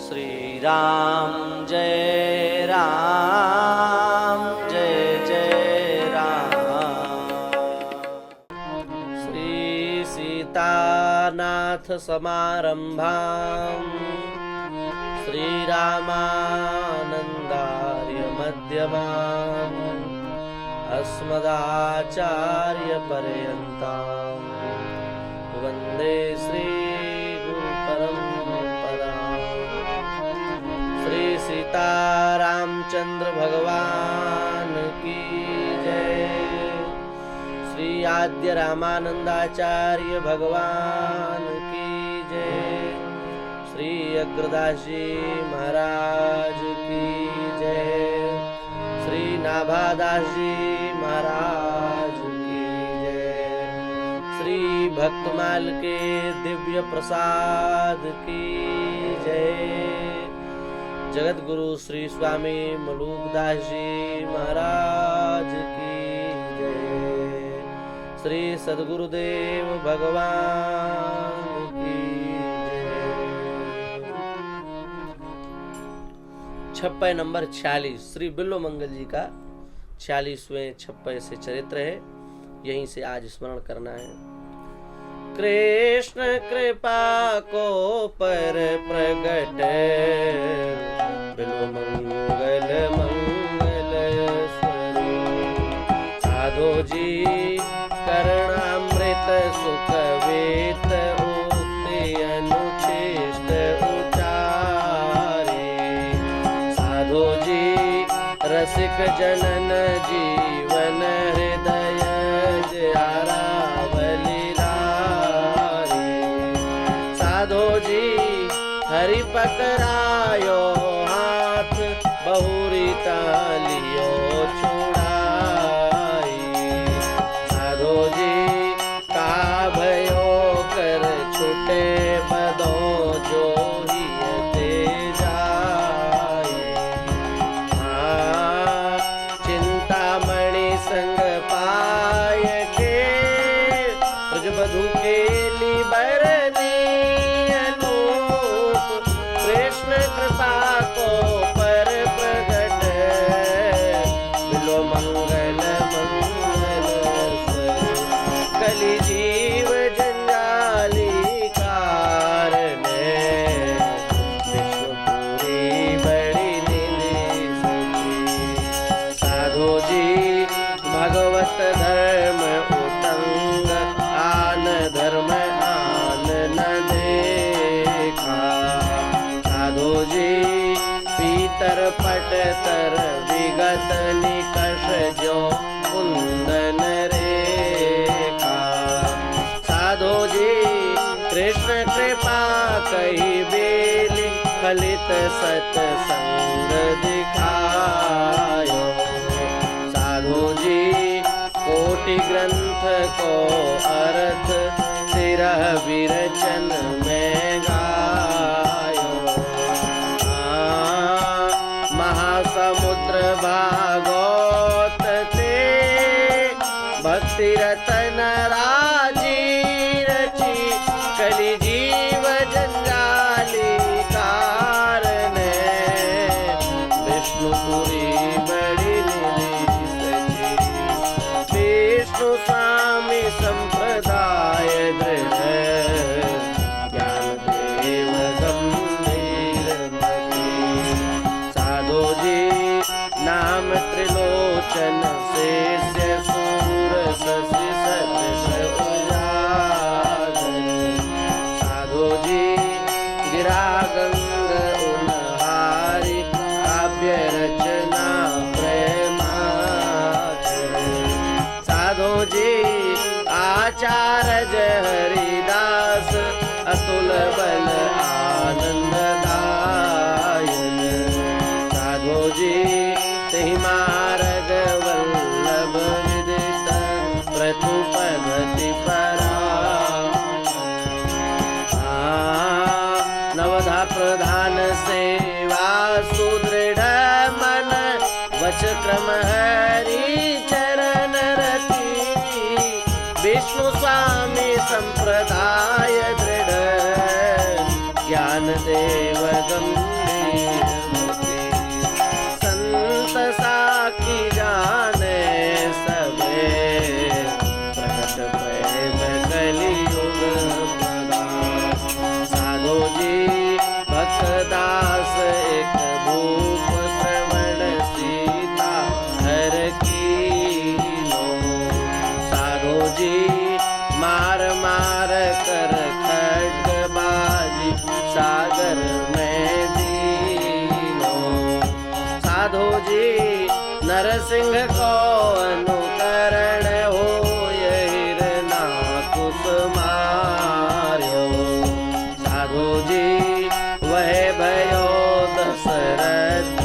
श्री राम जय जय राम। श्री सीतानाथ समारंभां श्री रामानंदार्य मध्यमाम् अस्मदाचार्य पर्यन्तां वन्दे श्री गुरु परंपरां। श्री सीतारामचंद्र भगवान की जय। श्री आद्य रामानंदाचार्य भगवान की जय। श्री अग्रदास जी महाराज की जय। श्री नाभादास जी महाराज की जय। श्री भक्तमाल के दिव्य प्रसाद की जय। जगत गुरु श्री स्वामी मलूकदास जी महाराज की जय। श्री सद्गुरुदेव भगवान की जय। छप्पय नंबर 46 श्री बिल्व मंगल जी का 46वें छप्पय से चरित्र है, यहीं से आज स्मरण करना है। कृष्ण कृपा को पर प्रगट बिल्व मंगल मंगल स्वरूप। साधो जी करणामृत सुख वेत उक्ति अनुचिष्ट उचारे। साधो जी रसिक जनन जीवन हृदय आरावली लारे। साधो जी हरि पकड़ायो हाथ बहुरी तालियो छुड़ाई। साधो जी का भयो कर छुटे बदो जो ही ते जाए। चिंतामणि संग पाय के ब्रजबधु के लिबरनी अनूप। कृष्ण कृपा को पर प्रगट बिल्व मंगल मंगल स्वरूप। कलि जीव जंजाली कारण विष्णुपुरी बड़ी निधि सुखी। साधो जी भगवत धर्म उतंग आन धर्म आन न देखा। साधो जी पीतर पट तर विगत निकष जो कुंदन रेखा। साधो जी कृष्ण कृपा कही बेली फलित सत्संग दिखायो। साधो जी कोटि ग्रंथ को अर्थ तेरह विरचन में गायो। महासमुद्र भागवत ते भक्ति रतन राजी रची। कलि जीव जंजाली कारण विष्णुपुरी बड़ी निधि सची। विष्णु स्वामी संप्रदाय दृढ़ ज्ञान देव गंभीर मति। साधो जी नाम त्रिलोचन शेष सूर शशि सत उजागर। साधो जी गिरा गंग उनहारी काव्य रचना प्रेमाचर। साधो जी आचार्य हरिदास अतुल बल आनंददायन। साधो जी तेहि मार्ग वल्लभ विदित प्रथु पद्धति परा। नवधा प्रधान सेवा सुदृढ़ मन वच क्रम हरि चरण रति। विष्णु स्वामी संप्रदाय दृढ़ ज्ञान देव गंभीर संत साखी जाने सबे प्रकट प्रेम कलियुग प्रदान। साधो जी भक्तदास एक भूप श्रवण सीता हर कीनो। साधो जी मार मार कर खड्ग बाजी सागर में दीनो। साधो जी नरसिंह को अनुकरण हो हिरना कुस मार्यो। साधो जी वह भयो दशरथ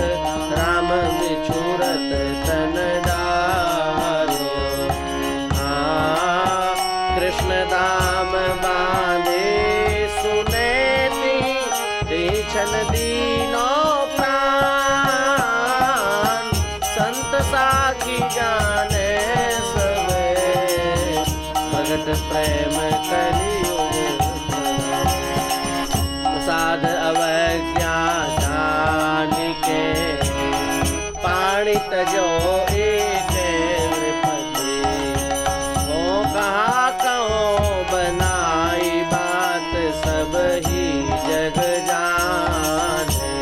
राम बिछुरत तन डार्यो। कृष्ण दाम बांधे सुने छन दीनो प्राण। संत साखी जाने सबे भगत प्रेम कलियुग। प्रसाद अवज्ञा जानिके पाणी तजो एक नृपति। हो कहा कहो बनाई बात सब ही जग जाने।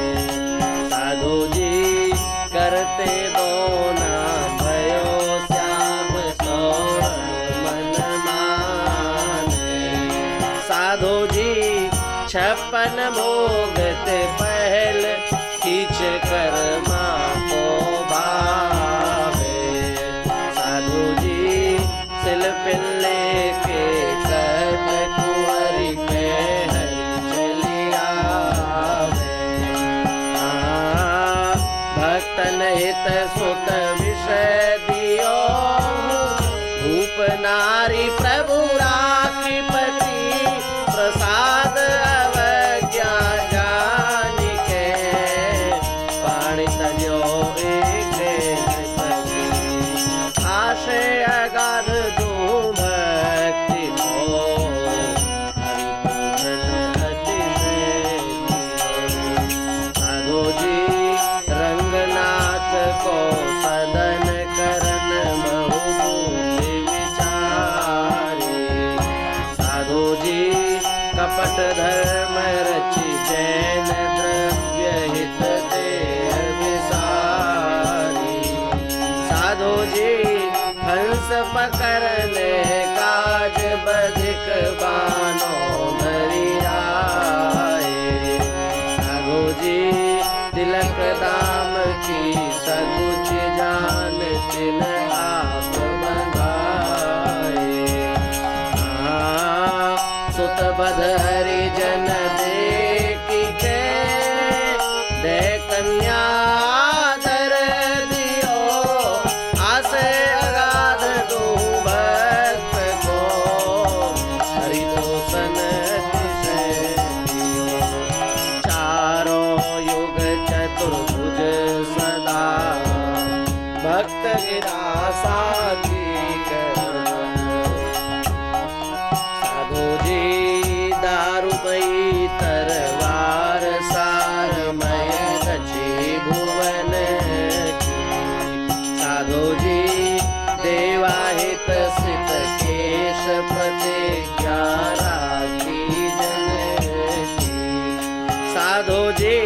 साधु जी करते दोना भयो श्याम सोहम मन माने। साधु जी 56 भोगते पहल खींच कर माँ को भावे। साधु जी सिलपिल्ले के कद कुंवरी पे हरि चली आवे। भक्तन हित सुत विषय दियो भूप नारी प्रभु राखी पति। प्रसाद अवज्ञा जानिके पाणी तजो एक नृपति। आशय अगाध दू भक्ति को हरिपूजन अतिशय दियो। साधु जी रंगनाथ को सदन करन बहुमूल्य विचारी। साधु जी कपट धर्म रचि जैन द्रव्य हित देह विसारी। साधु जी हंस पकड़ने काज बधिक बानो धरि आए। साधु जी तिलक दाम की सकुच जान तिन आप बंधाए। सुत बध हरिजन देखी के दे कन्या आदर दियो। आसे अगाध दो भक्त को हरितोषण अतिशय दियो। चारों युग चतुर्भुज सदा भक्त गिरा साथी तरवार सारमय रची भुवन की। साधु जी देवाहित सित केश प्रतिज्ञा राखी जन की। साधु जी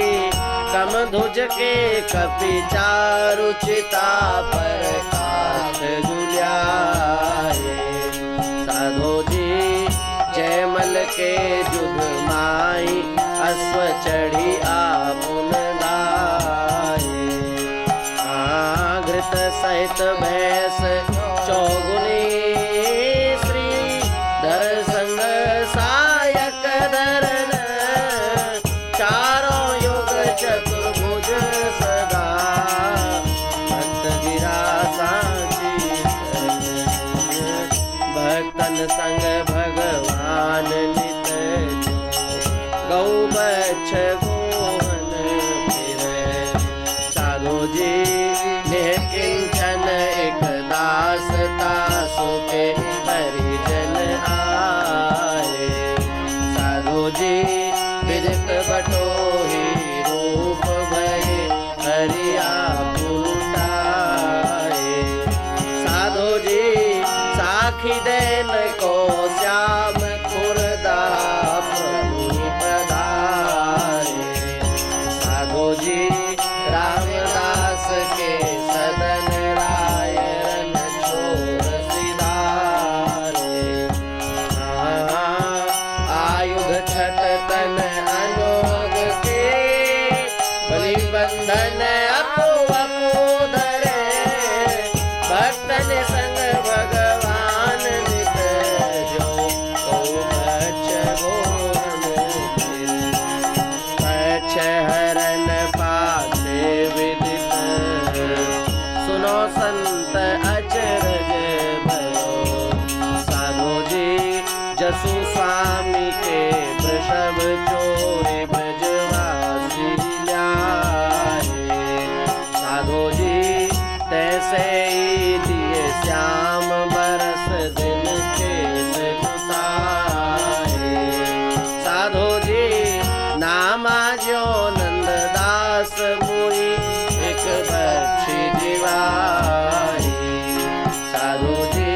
कम ध्वज के कपि चारु चिता पर काठ झुलाए। साधु जी जयमल के जुग माई अश्व चढ़ी आपुन लाए। घृत सहित भैंस चौगुनी श्री धर संग सायक धरन। चारों युग चतुर्भुज सदा भक्त गिरा साची। भक्तन संग भगवान नित गौ बच्छ गोहन बंधन अपु धरे, भक्तन संग भगवान नित जो कच्छ हरन पाछे विदित, सुनो संत अचरज भयो। साधु जी जसु स्वामी के वृषभ चोरी ब्रजवासी ल्याए। साधु जी तैसे ही दिए श्याम बरस दिन खेत जुताए। साधु जी नामा जो नंददास मुई एक बक्षी जीवाई। साधु जी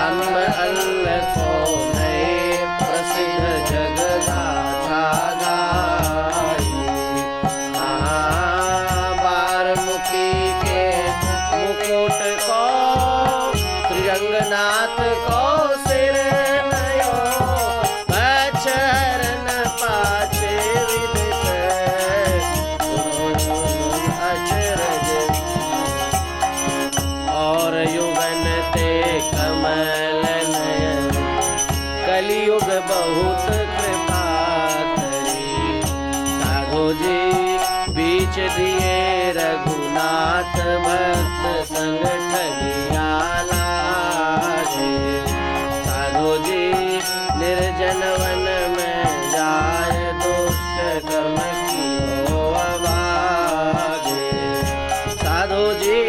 अम्ब अल्ल को नए प्रसिद्ध जगदाथा गाई। बारमुखी के मुकुट को त्रिरंगनाथ को सिर नयो, कच्छ हरन पाछे विदित, अचरज और युगन ते कमल नयन, कलियुग बहुत कृपा करी। साधु जी बीच दिए रघुनाथ भक्त संग ठगिया लागे। साधु जी निर्जन वन में जाय, दुष्ट कर्म कियो अभागे। साधु जी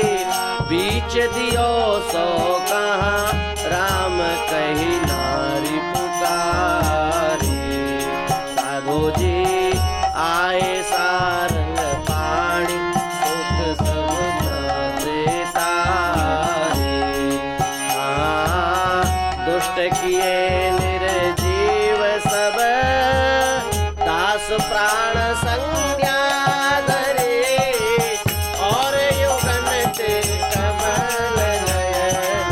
बीच दियो सो कहाँ, राम कही नारी पुकारी। साधु जी आए सारंग पाणी, सुख समुद्र तारी। दुष्ट किए निर्जीव सब, दास प्राण संज्ञा धरे। और युगन ते कमल नयन,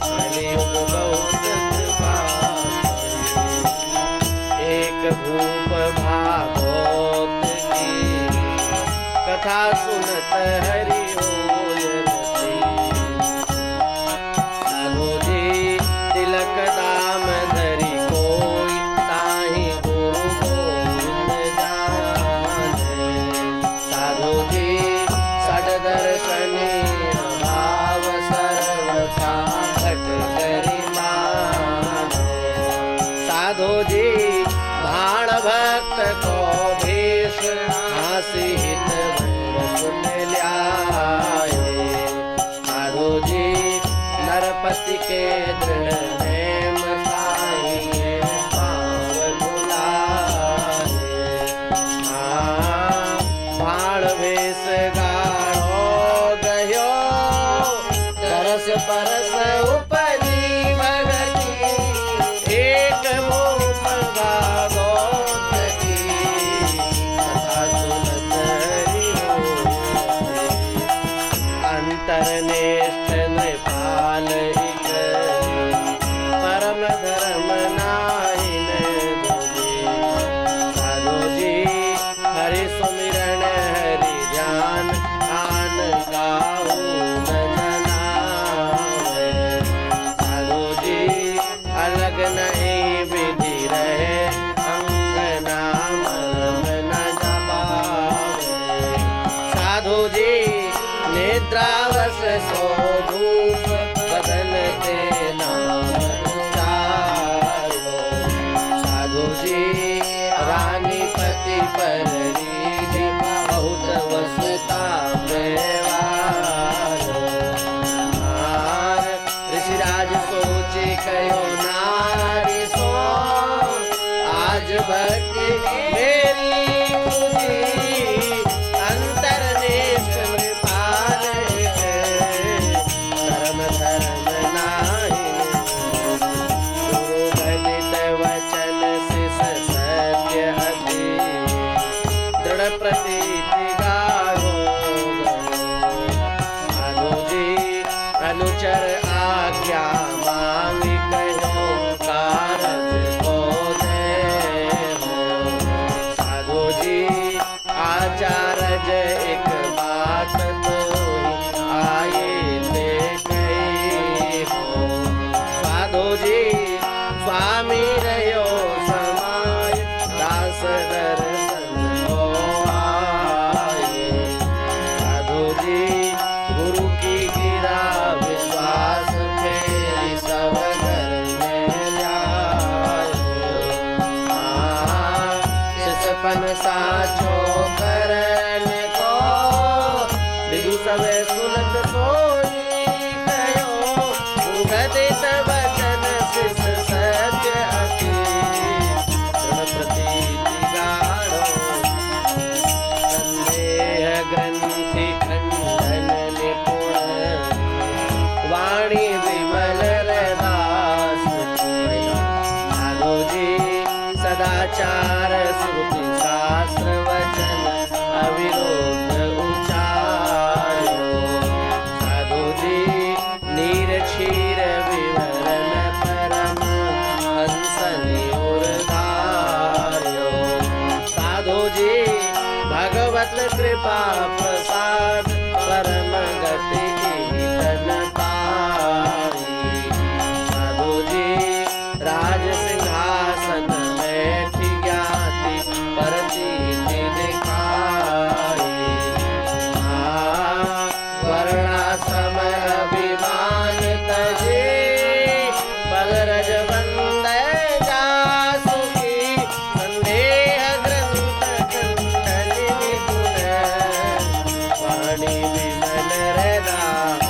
कलियुग बहुत कृपा करी। एक भूप भागवत की कथा सुनत हरि होय रति। साधु जी तिलक दाम धरि कोई, ताहि गुरु गोविंद जाने। साधु जी सड दर्शनी भाव, सर्वथा घट करि माने। साधु जी भाण भक्त को भेष, हासि हित कुट ल्याए। साधु जी नरपति के दृढ़ नेम, साहिए पाव बुलाए। भाण भेष गाढ़ो गयो, तरस परस उपजी भगती। एक भूप भागवत की कथा सुनत हरि होय। अंतरनिष्ठ नृपाल एक, परम धर्म नाहिन दूजे। साधु जी हरि सुमिरन हरि ध्यान, आन गाऊ न जनावे। साधु जी अलग नहीं विधि रहे, अंगना मरम न जबावे। साधु जी निद्रावश सो धूप, बदलते नाम उचारो। साधु जी रानी पति पर रीझ, बहुत वसुता व्यवहारो। ऋषिराज सोचे कयो नारी सो, आज भक्ति मेरी खुदी। अंतरनिष्ठ नृपाल धर्म धर्म नाही। गुरु भजित वचन शिष सत्य अति, दृढ़ प्रतीति गाढ़ो गयो। साधु जी अनुचर आज्ञा मांगी, कहो कारज को दे हो। साधु जी आचार्य एक सब सुनत सोई कयो, उगदित वचन शिष सत्य अति, दृढ़ प्रतीति गाढ़ो, संदेह ग्रंथि खंडन निपुण, वाणी विमल रदास साधु जी सदाचार श्रुति शास्त्र वचन अविरोध उचार्यो, साधु जी नीर क्षीर विवरण परम हंस निउरधार्यो, साधु जी भगवत कृपा प्रसाद परम गति तन पाई, साधु जी राज सिंहासन बैठी ज्ञाति परतीति दिखाई, वर्णाश्रम अभिमान तजे पद रज वंदे जासुकी, संदेह ग्रंथ खंडन निपुण, वाणी विमल रदास,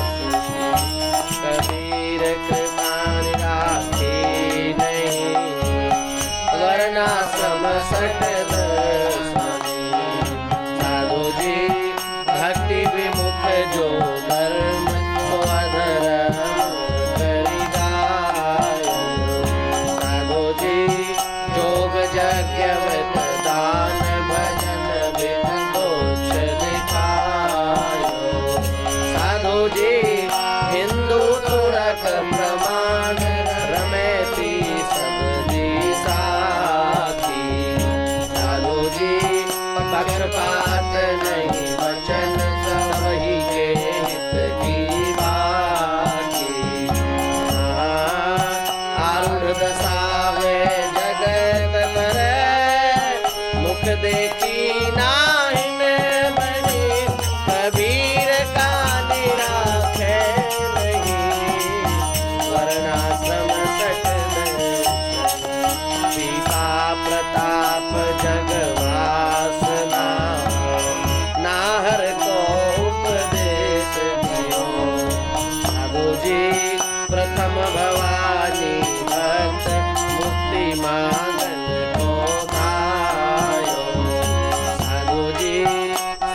कबीर कृपा राखे नहीं, वर्णाश्रम सट दर्शनी, साधु जी भक्ति विमुख जो धर्म सो अधर्म करि गायो, साधु जी जोग यज्ञ व्रत दान भजन विदोष दिखायो, साधु जी हिंदू तुरक प्रमाण रमेती सब साथी, साधु जी पक्षपात नहीं वचन सबही के हित की बाकी, आरूढ़ दसावे जगत करे, मुख देखी नाहिन बनी, कबीर का निराखे नहीं, वर्णाश्रम सट दीपा प्रताप जगवासना, नाहर को उपदेश दियो, साधु जी प्रथम भवानी भक्त मुक्ति मांगन को धायो, साधु जी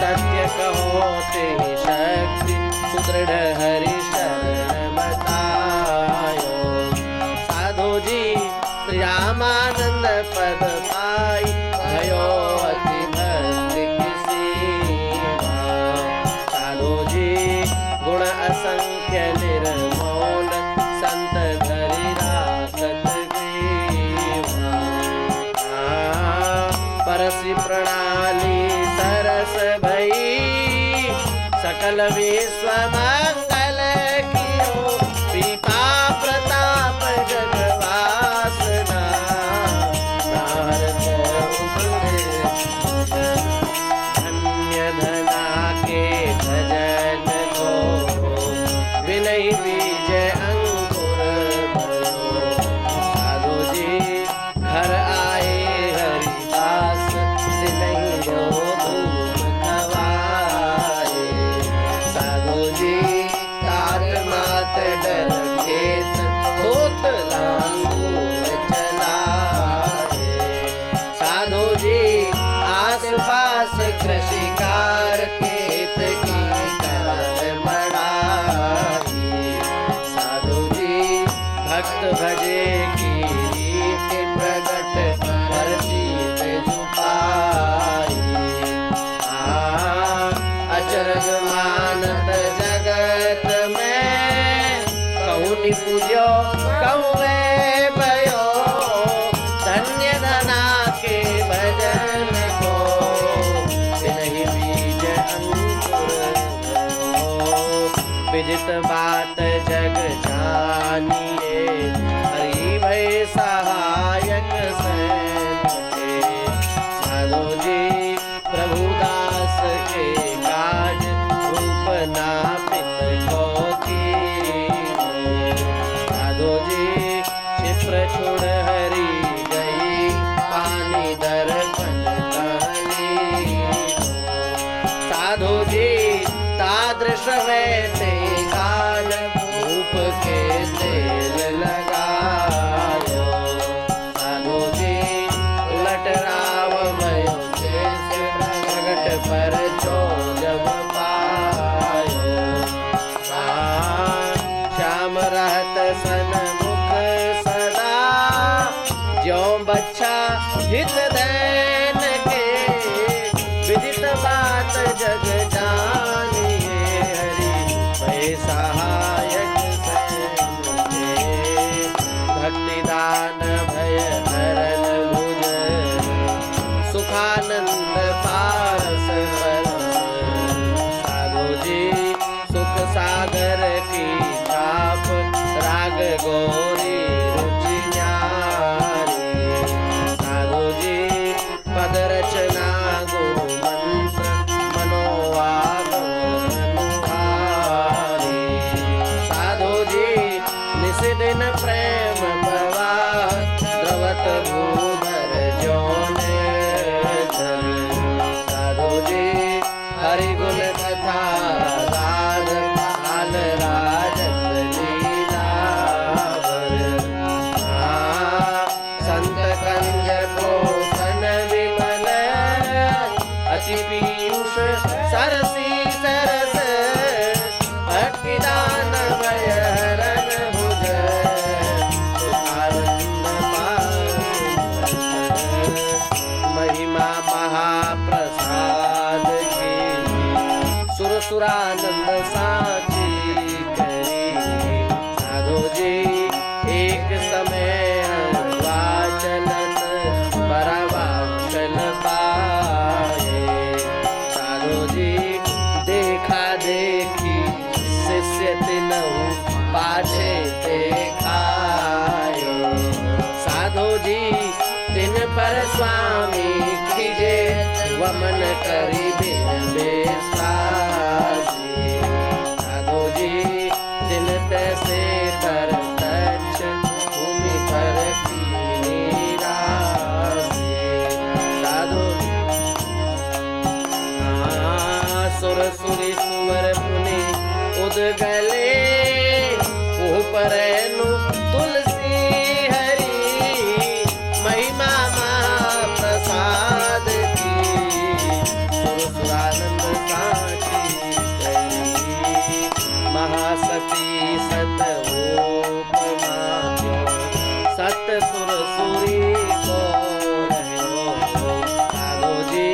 सत्य कहो ते शक्ति सुदृढ़ हरि शरण बतायो, साधु जी श्री रामानंद पद पाई, भयो अति भक्ति की सीमा, साधु जी गुण असंख्य निर्मोल, संत धरि राखत ग्रीवा, परसि प्रणाली सरस भई, सकल विश्व मंगल कियो, पीपा प्रताप जगवासना, नारद उपदेश धन्य धना के भजन को, विनय बीज अंकुर भयो, साधु जी घर आए हरिदास, दिनहि जो धूप खवाए, साधु जी तात मात डर खेत होत लांगूर चलाए, साधु जी आस पास कृषि कार खेत की करत बढ़ाई, साधु जी भक्त भजे की रीत प्रगट करतीत छुपाई, अचरज मानत जगत में, कहूँ निपुजो कहूँ भयो, धन्य धना के भजन को, विनहि बीज अंकुर भयो, विदित बात जग जानिए, हरि भय सहायक सैन के, साधु जी प्रभुदास के काज रूप नापित को कीनो, साधु जी क्षिप्र छोड़ हरि गई, पानी दर्पण कहली, साधु जी तादृश पर जो जब पायो, श्याम रहत सन्मुख सदा, ज्यों बच्छा हित दैन के, विदित बात जग जानिए, हरि भय सहायक सैन के, भक्ति दान भय हरन भुज, सुखानंद पारस परस, साधु जी सुख सागर की छाप, राग गौरी रुचि न्यारी, साधु जी पद रचना गुरु मंत्र, मनोवागम अनुहारी, साधु जी निशिदिन प्रेम प्रवाह, द्रवत भूधर जोने धर, साधु जी हरि गुण कथा गान, हाल राजत लीला भर, संत कंज कोसन विमल, अति पीयूष सरसी सरस, भक्ति दान भय हरन भुज, सुखानंद पारस, महिमा महाप्रसाद की, सुर सुरानंद साची करी, साधु जी एक समय वाचलत परवाचल पाए, साधु जी देखा देखी शिष्य तिनहु पाछे देखायो, साधु जी तिन पर स्वामी खिजे, वमन करी बिन बेसासी, साधु जी तिन तैसे पर तच्छ, भूमि पर कीनी राशि, साधु सुर सुरी सुवर पुनि उदगले, ऊपर नु तुलसी हरि, महिमा महाप्रसाद की, सुर सुरानंद साची करी, महासती सत उपमा, सत सुर सुरी को रहो, साधु जी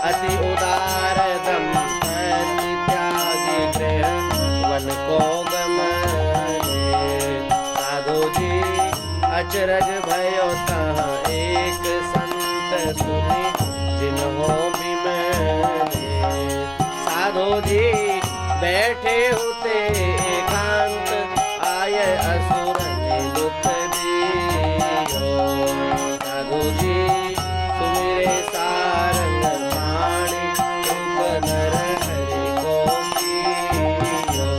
अति उदार दंपति, त्यागी गृह वन को गमने, साधु जी अचरज भयो तहाँ एक संत सुनी, जिन्हों बिमने, साधु जी बैठे होते एकांत, आय असुर ने दुख दियो, साधु जी सुमिरे सारंग पाणी, रूप नर हरि को कियो,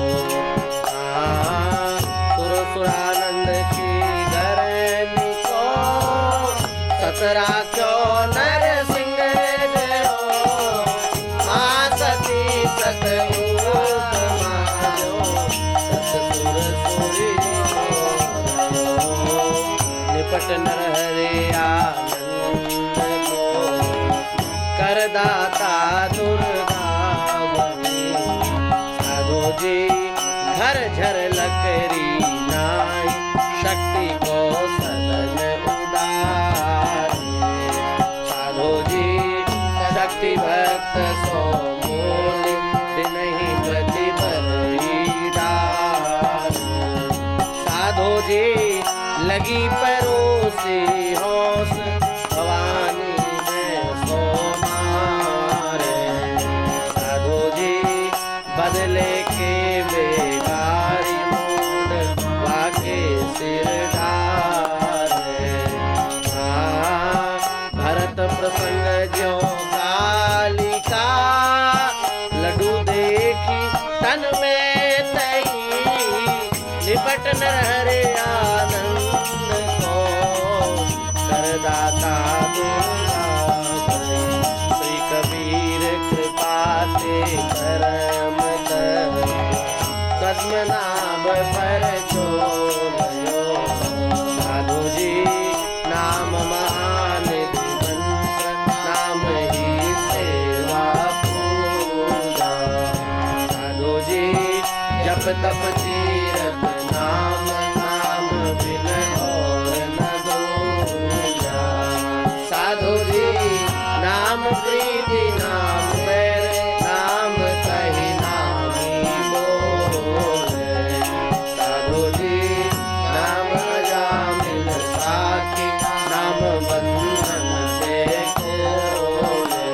सुर सुरानंद की धरनी को, सतरा क्यों नर सिंह जयो, मां सती सत उपमा जो, सत सुर सुरी को, निपट नर हरे आनंद को, करदाता दुर्गा बनी, साधु जी घर झर लकरी नाई, शक्ति को सदन उदारी, साधु जी शक्ति भक्त सो मूल, नहीं प्रतिबर ही डार, साधु जी लगी परोसी होश, भवानी में सो मारे, साधु जी बदले के बेगारी मूड, वाके सिर डारे, भरत प्रसंग ज्यों कालिका, लड्डू देखी तन में तई, निपट नर हरे आनंद को, करदाता दुर्गा बनी, श्री कबीर कृपा ते करम कर, पद्मनाभ पर छोड़यो, साधु जी नाम महानिधि मंत्र, नाम ही सेवा तप तीरथ नाम, नाम बिन और न दूजा। साधु जी नाम प्रीति नाम मेरे, नाम कही नामी बोले। साधु जी नाम अजामिल साखी, नाम बंधन दे खोले।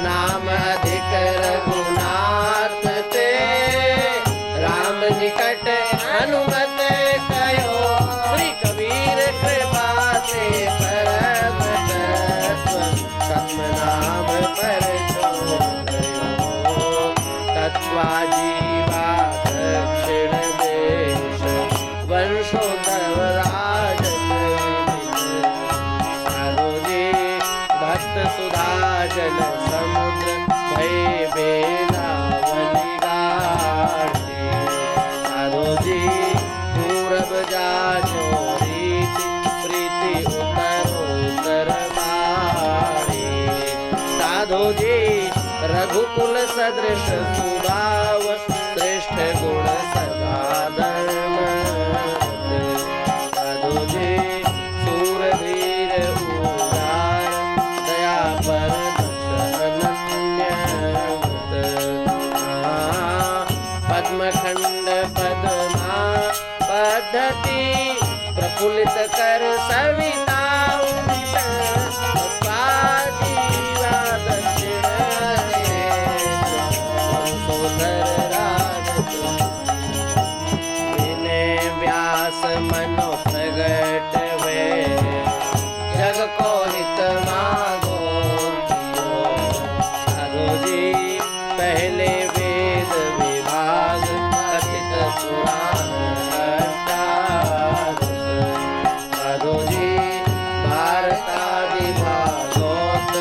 नाम अधिक रघुनाथ ते, राम निकट हनुमत कयो। श्री कबीर कृपा से परम तत्व, सत्म नाम पर जो गयो। तत्वा जीवा दक्षिण देश, वंशोत्तम राजन। साधु जी भक्त सुधाजन समुद्र, भय बेला बलिगाड़ी। साधु जी पूरब जाचो रीति, प्रीति उत्तरोत्तर बाड़ी। साधु जी रघुकुल सदृश स्वभाव, श्रेष्ठ गुण सदा धर्म। साधु जी सूरवीर उदार, दया पर पद्मखंड पद्मा पद्धति, प्रफुल्लित कर सविता उदित। जीवा दक्षिण देश, वंशोधर राजत। विनय व्यास मनो प्रगट हुए, जग को हित मांगो कियो। साधु जी पहले वेद विभाग, कथित पुराण अष्टादश। साधु जी भारतादि भागवत,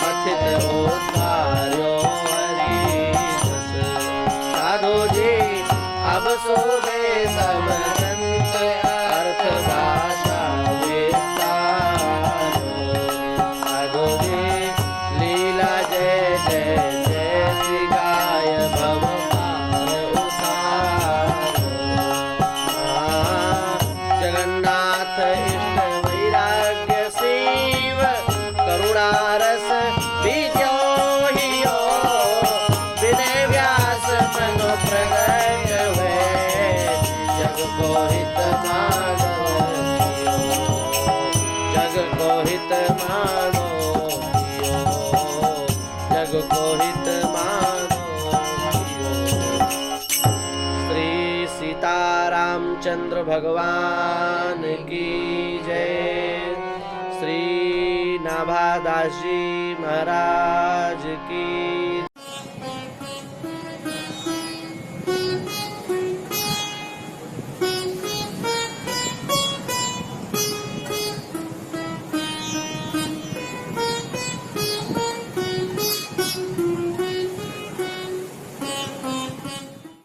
कथित उद्धार्यो हरिदस। साधु जी अब शोभे सब ग्रंथ, अर्थ भाषा विस्तार। साधु जी लीला जय जय जय, गाय भव पार उतार। जगन्नाथ इष्ट वैराग्य शिव, करुणा रस बीजो हियो। विनय व्यास मनो प्रगट हुए, जग को हित मानो कियो। जग को हित मानो कियो, जग को हित मानो कियो। श्री सीतारामचंद्र भगवान की जय। श्री नाभादास जी महाराज की